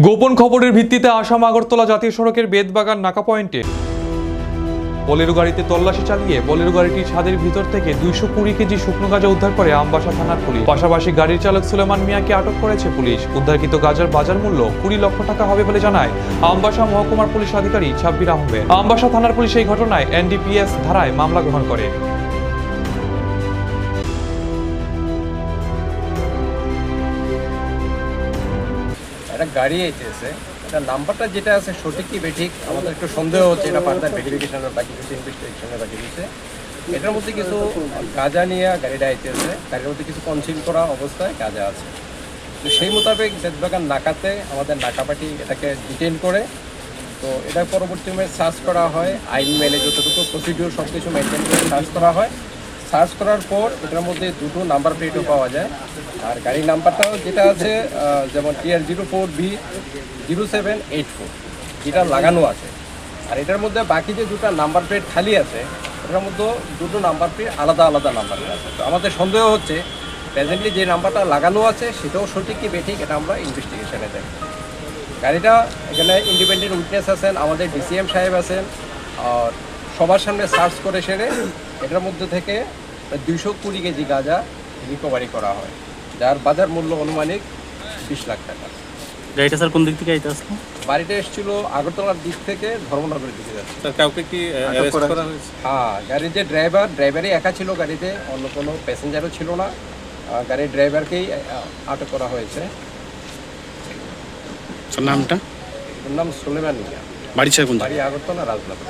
গোপন খবরের ভিত্তিতে আসাম আগরতলা জাতীয় সড়কের বেদবাগান নাকা পয়েন্টে বোলেরো গাড়িতে তল্লাশি চালিয়ে বোলেরো গাড়িটির ছাদের ভিতর থেকে 220 কেজি শুকনো গাঁজা উদ্ধার করে আমবাসা থানার পুলিশ। পাশাপাশি গাড়ির চালক সুলেমান মিয়াকে আটক করেছে পুলিশ। উদ্ধারকৃত গাঁজার বাজার মূল্য 20 লক্ষ টাকা হবে বলে জানায় আমবাসা মহকুমার পুলিশ আধিকারিক সাব্বির আহমেদ। আমবাসা থানার পুলিশ এই ঘটনায় এনডিপিএস ধারায় মামলা গ্রহণ করে। একটা গাড়ি এসেছে, এটা নাম্বারটা যেটা আছে সঠিক কি বেঠিক আমাদের একটু সন্দেহ হচ্ছে। এটা ফার্দার ভেরিফিকেশনের বাকি কিছু ইনভেস্টিগেশনের বাকি দিচ্ছে। এটার মধ্যে কিছু গাঁজা নিয়ে গাড়িটা এসেছে, গাড়ির মধ্যে কিছু কনসিল করা অবস্থায় গাঁজা আছে। তো সেই মোতাবেক বেদবাগান নাকাতে আমাদের নাকাপাটি এটাকে ডিটেইন করে, তো এটা পরবর্তীতে সার্চ করা হয়। আইন মেনে যতটুকু প্রসিডিউর সব কিছু মেনটেন করে সার্চ করা হয়। সার্চ করার পর এটার মধ্যে দুটো নাম্বার প্লেটও পাওয়া যায়। আর গাড়ির নাম্বারটাও যেটা আছে যেমন TR04B0784 যেটা লাগানো আছে। আর এটার মধ্যে বাকি যে দুটো নাম্বার প্লেট খালি আছে, এটার মধ্যে দুটো নাম্বার প্লেট আলাদা আলাদা নাম্বার আছে। তো আমাদের সন্দেহ হচ্ছে প্রেজেন্টলি যে নাম্বারটা লাগানো আছে সেটাও সঠিক কি বেঠিক এটা আমরা ইনভেস্টিগেশনে দেখব। গাড়িটা এখানে ইন্ডিপেন্ডেন্ট উইটনেস আছেন, আমাদের ডিসিএম সাহেব আছেন, আর সবার সামনে সার্চ করে সেরে এটার মধ্যে থেকে 220 কেজি গাঁজা রিকভারি করা হয়, যার বাজার মূল্য আনুমানিক 20 লাখ টাকা। গাড়িটা স্যার কোন দিক থেকে আইতে আসলো? বাড়িটা এসেছিল আগরতলার দিক থেকে ধর্মনগরের দিকে যাচ্ছে। স্যার কাউকে কি অ্যারেস্ট করা হয়েছে? হ্যাঁ, গাড়ির যে ড্রাইভারই একা ছিল গাড়িতে, অন্য কোনো প্যাসেঞ্জারও ছিল না। গাড়ির ড্রাইভারকেই আটক করা হয়েছে। স্যার নামটা? ওর নাম সুলেমান মিয়া, বাড়ি স্যার কোন? বাড়ি আগরতলা রাজনগর।